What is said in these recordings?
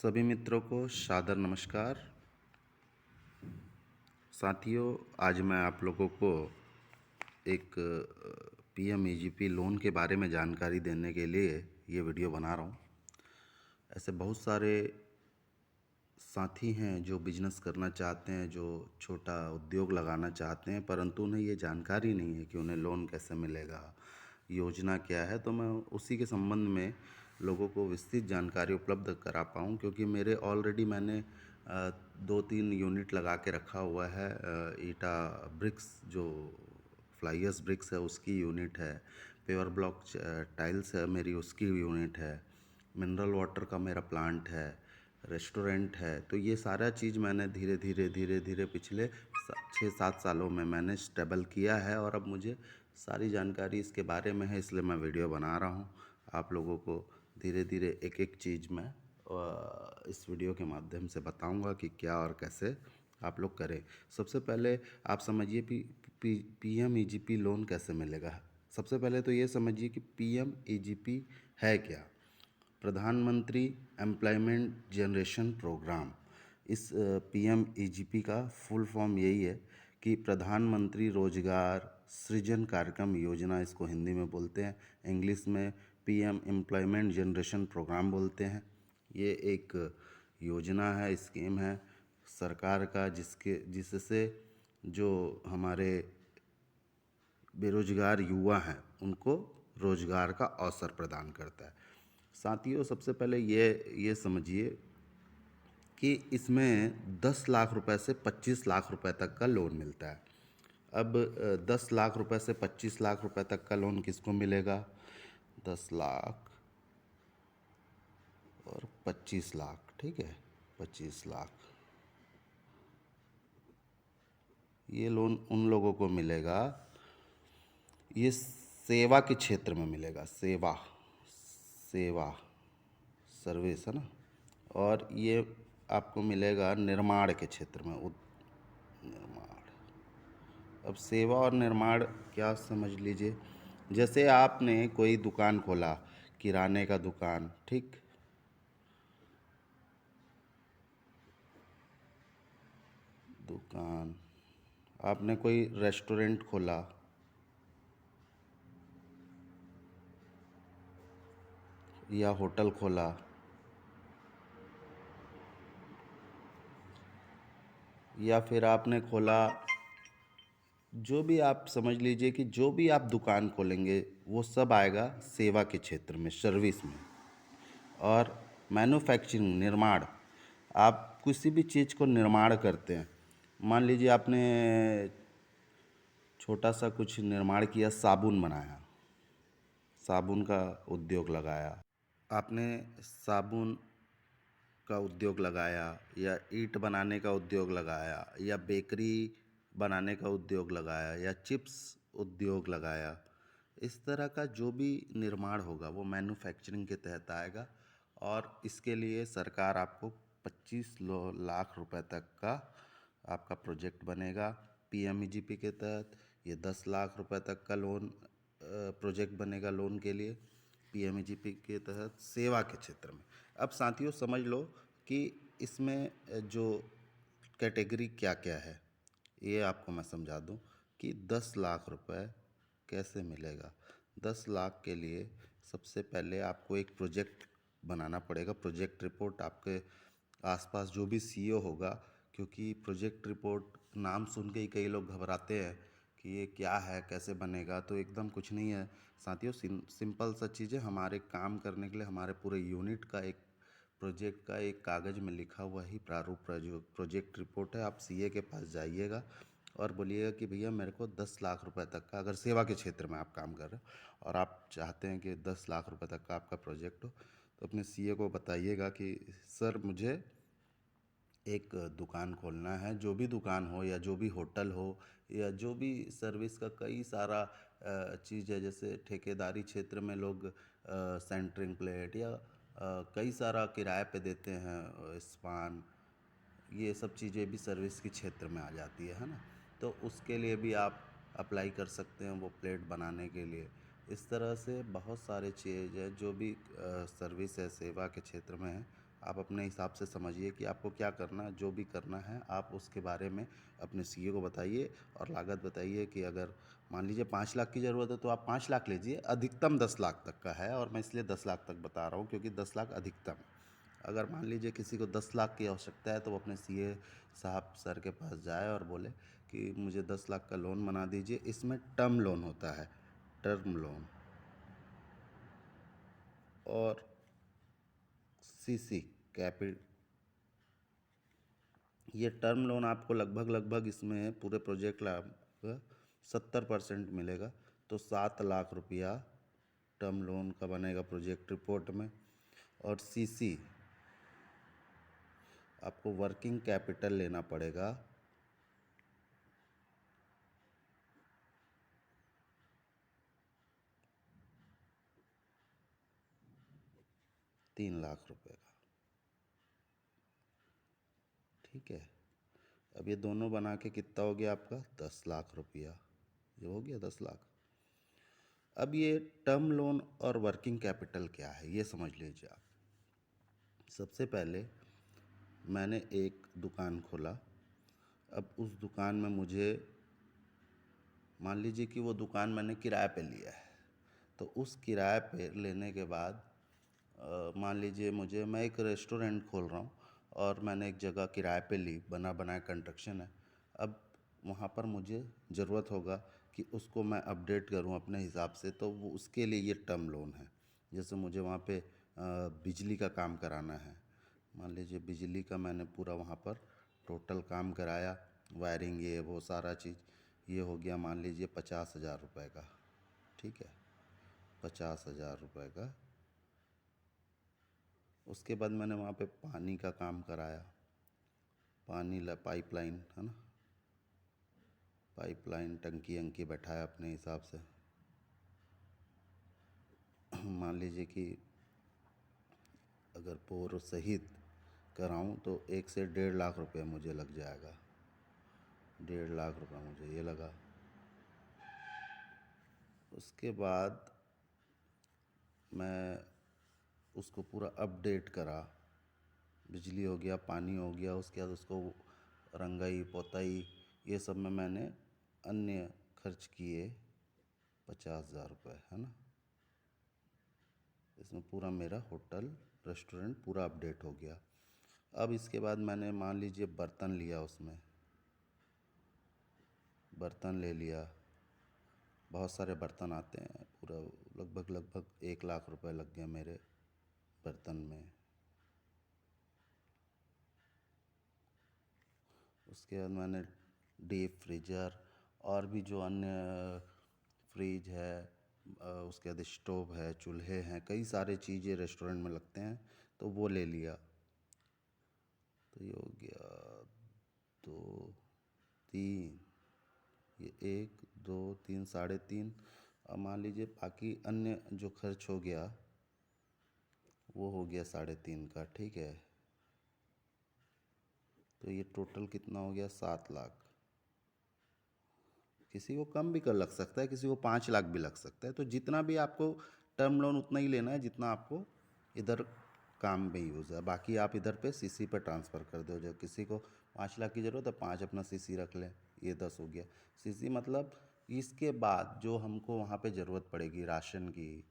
सभी मित्रों को सादर नमस्कार। साथियों, आज मैं आप लोगों को एक पीएमईजीपी लोन के बारे में जानकारी देने के लिए ये वीडियो बना रहा हूँ। ऐसे बहुत सारे साथी हैं जो बिजनेस करना चाहते हैं, जो छोटा उद्योग लगाना चाहते हैं, परंतु उन्हें ये जानकारी नहीं है कि उन्हें लोन कैसे मिलेगा, योजना क्या है। तो मैं उसी के संबंध में लोगों को विस्तृत जानकारी उपलब्ध करा पाऊँ, क्योंकि मेरे ऑलरेडी मैंने 2-3 यूनिट लगा के रखा हुआ है। ईटा ब्रिक्स जो फ्लाइयर्स ब्रिक्स है उसकी यूनिट है, पेवर ब्लॉक टाइल्स है मेरी, उसकी यूनिट है, मिनरल वाटर का मेरा प्लांट है, रेस्टोरेंट है। तो ये सारा चीज़ मैंने धीरे धीरे पिछले 6-7 सालों में मैंने स्टेबल किया है, और अब मुझे सारी जानकारी इसके बारे में है, इसलिए मैं वीडियो बना रहा हूँ। आप लोगों को धीरे धीरे एक एक चीज़ मैं इस वीडियो के माध्यम से बताऊंगा कि क्या और कैसे आप लोग करें। सबसे पहले आप समझिए पीएमईजीपी लोन कैसे मिलेगा। सबसे पहले तो ये समझिए कि पीएमईजीपी है क्या। प्रधानमंत्री एम्प्लॉयमेंट जनरेशन प्रोग्राम। इस पीएमईजीपी का फुल फॉर्म यही है कि प्रधानमंत्री रोजगार सृजन कार्यक्रम योजना, इसको हिंदी में बोलते हैं, इंग्लिश में पीएम एम्प्लॉयमेंट जनरेशन प्रोग्राम बोलते हैं। ये एक योजना है, स्कीम है सरकार का, जिससे जो हमारे बेरोजगार युवा हैं उनको रोजगार का अवसर प्रदान करता है। साथियों, सबसे पहले ये समझिए कि इसमें 10 लाख रुपए से 25 लाख रुपए तक का लोन मिलता है। अब 10 लाख रुपए से 25 लाख रुपए तक का लोन किसको मिलेगा? 10 लाख और 25 लाख, ठीक है, 25 लाख, ये लोन उन लोगों को मिलेगा, ये सेवा के क्षेत्र में मिलेगा, सेवा सेवा सर्विस है ना। और ये आपको मिलेगा निर्माण के क्षेत्र में, निर्माण। अब सेवा और निर्माण क्या समझ लीजिए, जैसे आपने कोई दुकान खोला, किराने का दुकान, ठीक, दुकान, आपने कोई रेस्टोरेंट खोला, या होटल खोला, या फिर आपने खोला, जो भी आप समझ लीजिए कि जो भी आप दुकान खोलेंगे वो सब आएगा सेवा के क्षेत्र में, सर्विस में। और मैन्युफैक्चरिंग, निर्माण, आप किसी भी चीज़ को निर्माण करते हैं। मान लीजिए आपने छोटा सा कुछ निर्माण किया, साबुन बनाया, साबुन का उद्योग लगाया, आपने साबुन का उद्योग लगाया, या ईंट बनाने का उद्योग लगाया, या बेकरी बनाने का उद्योग लगाया, या चिप्स उद्योग लगाया। इस तरह का जो भी निर्माण होगा वो मैन्युफैक्चरिंग के तहत आएगा, और इसके लिए सरकार आपको 25 लाख रुपए तक का आपका प्रोजेक्ट बनेगा। पीएमईजीपी के तहत ये 10 लाख रुपए तक का लोन प्रोजेक्ट बनेगा लोन के लिए, पीएमईजीपी के तहत सेवा के क्षेत्र में। अब साथियों समझ लो कि इसमें जो कैटेगरी क्या क्या है, ये आपको मैं समझा दूं कि 10 लाख रुपए कैसे मिलेगा। 10 लाख के लिए सबसे पहले आपको एक प्रोजेक्ट बनाना पड़ेगा, प्रोजेक्ट रिपोर्ट। आपके आसपास जो भी सीईओ होगा, क्योंकि प्रोजेक्ट रिपोर्ट नाम सुन के ही कई लोग घबराते हैं कि ये क्या है, कैसे बनेगा। तो एकदम कुछ नहीं है साथियों, सिंपल सा चीज़ है। हमारे काम करने के लिए हमारे पूरे यूनिट का एक प्रोजेक्ट का एक कागज़ में लिखा हुआ ही प्रारूप प्रोजेक्ट रिपोर्ट है। आप सीए के पास जाइएगा और बोलिएगा कि भैया मेरे को 10 लाख रुपए तक का, अगर सेवा के क्षेत्र में आप काम कर रहे हो और आप चाहते हैं कि 10 लाख रुपए तक का आपका प्रोजेक्ट हो, तो अपने सीए को बताइएगा कि सर मुझे एक दुकान खोलना है। जो भी दुकान हो, या जो भी होटल हो, या जो भी सर्विस का कई सारा चीज़ है, जैसे ठेकेदारी क्षेत्र में लोग सेंटरिंग प्लेट या कई सारा किराए पे देते हैं, स्पान, ये सब चीज़ें भी सर्विस के क्षेत्र में आ जाती है ना। तो उसके लिए भी आप अप्लाई कर सकते हैं वो प्लेट बनाने के लिए। इस तरह से बहुत सारे चीज़ है, जो भी सर्विस है सेवा के क्षेत्र में है, आप अपने हिसाब से समझिए कि आपको क्या करना है। जो भी करना है आप उसके बारे में अपने सीए को बताइए और लागत बताइए कि अगर मान लीजिए 5 लाख की ज़रूरत है तो आप 5 लाख लीजिए। अधिकतम 10 लाख तक का है और मैं इसलिए 10 लाख तक बता रहा हूँ क्योंकि 10 लाख अधिकतम है। अगर मान लीजिए किसी को 10 लाख की आवश्यकता है तो वो अपने सीए साहब सर के पास जाए और बोले कि मुझे 10 लाख का लोन बना दीजिए। इसमें टर्म लोन होता है, टर्म लोन, और सीसी कैपिट ये टर्म लोन आपको लगभग इसमें पूरे प्रोजेक्ट का 70% मिलेगा। तो 7 लाख रुपया टर्म लोन का बनेगा प्रोजेक्ट रिपोर्ट में। और सीसी आपको वर्किंग कैपिटल लेना पड़ेगा 3 लाख रुपए का। ठीक है, अब ये दोनों बना के कितना हो गया आपका 10 लाख रुपया। ये हो गया 10 लाख। अब ये टर्म लोन और वर्किंग कैपिटल क्या है ये समझ लीजिए आप। सबसे पहले मैंने एक दुकान खोला। अब उस दुकान में मुझे मान लीजिए कि वो दुकान मैंने किराए पे लिया है। तो उस किराए पे लेने के बाद मान लीजिए मैं एक रेस्टोरेंट खोल रहा हूँ और मैंने एक जगह किराए पे ली, बना बनाया कंस्ट्रक्शन है। अब वहाँ पर मुझे ज़रूरत होगा कि उसको मैं अपडेट करूँ अपने हिसाब से, तो वो उसके लिए ये टर्म लोन है। जैसे मुझे वहाँ पे बिजली का काम कराना है, मान लीजिए बिजली का मैंने पूरा वहाँ पर टोटल काम कराया, वायरिंग ये वो सारा चीज़, ये हो गया मान लीजिए 50,000 रुपये का। ठीक है, 50,000 रुपये का। उसके बाद मैंने वहाँ पे पानी का काम कराया, पानी पाइपलाइन है ना, पाइपलाइन टंकी अंकी बैठाया अपने हिसाब से। मान लीजिए कि अगर बोर सहित कराऊं तो 1 से 1.5 लाख रुपये मुझे लग जाएगा। 1.5 लाख रुपये मुझे ये लगा। उसके बाद मैं उसको पूरा अपडेट करा, बिजली हो गया, पानी हो गया, उसके बाद उसको रंगाई पोताई ये सब में मैंने अन्य खर्च किए 50,000 रुपये, है ना। इसमें पूरा मेरा होटल रेस्टोरेंट पूरा अपडेट हो गया। अब इसके बाद मैंने मान लीजिए बर्तन लिया, उसमें बर्तन ले लिया, बहुत सारे बर्तन आते हैं, पूरा लगभग 1 लाख रुपए लग गया मेरे बर्तन में। उसके बाद मैंने डीप फ्रीजर और भी जो अन्य फ्रिज है, उसके बाद स्टोव है, चूल्हे हैं, कई सारे चीज़ें रेस्टोरेंट में लगते हैं, तो वो ले लिया। तो ये हो गया 2 3, ये 1 2 3 3.5। अब मान लीजिए बाकी अन्य जो खर्च हो गया वो हो गया 3.5 का। ठीक है, तो ये टोटल कितना हो गया 7 लाख। किसी को कम भी कर लग सकता है, किसी को 5 लाख भी लग सकता है। तो जितना भी आपको टर्म लोन उतना ही लेना है जितना आपको इधर काम में यूज़ है। बाकी आप इधर पे सीसी पे ट्रांसफ़र कर दो। जब किसी को 5 लाख की ज़रूरत है, 5 अपना सीसी रख लें, ये 10 हो गया। सीसी मतलब इसके बाद जो हमको वहाँ पे ज़रूरत पड़ेगी राशन की,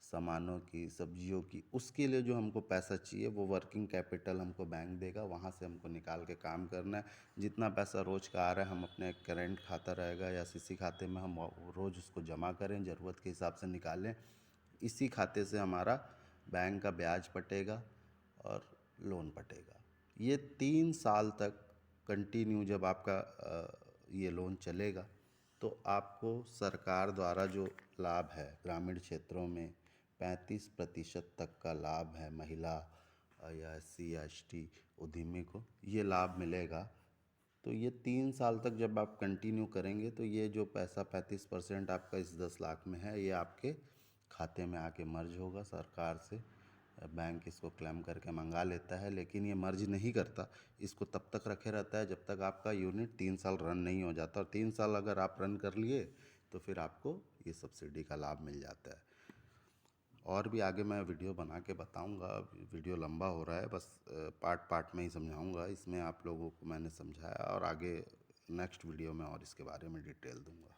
सामानों की, सब्जियों की, उसके लिए जो हमको पैसा चाहिए वो वर्किंग कैपिटल हमको बैंक देगा। वहाँ से हमको निकाल के काम करना है। जितना पैसा रोज़ का आ रहा है हम अपने करेंट खाता रहेगा या सीसी खाते में हम रोज़ उसको जमा करें, ज़रूरत के हिसाब से निकालें। इसी खाते से हमारा बैंक का ब्याज पटेगा और लोन पटेगा। ये 3 साल तक कंटिन्यू जब आपका ये लोन चलेगा तो आपको सरकार द्वारा जो लाभ है ग्रामीण क्षेत्रों में 35% तक का लाभ है महिला या SC या ST उद्यमी को ये लाभ मिलेगा। तो ये 3 साल तक जब आप कंटिन्यू करेंगे तो ये जो पैसा 35% आपका इस 10 लाख में है ये आपके खाते में आके मर्ज होगा सरकार से। बैंक इसको क्लेम करके मंगा लेता है, लेकिन ये मर्ज नहीं करता, इसको तब तक रखे रहता है जब तक आपका यूनिट 3 साल रन नहीं हो जाता। और 3 साल अगर आप रन कर लिए तो फिर आपको ये सब्सिडी का लाभ मिल जाता है। और भी आगे मैं वीडियो बना के बताऊंगा। वीडियो लंबा हो रहा है, बस पार्ट पार्ट में ही समझाऊंगा। इसमें आप लोगों को मैंने समझाया और आगे नेक्स्ट वीडियो में और इसके बारे में डिटेल दूंगा।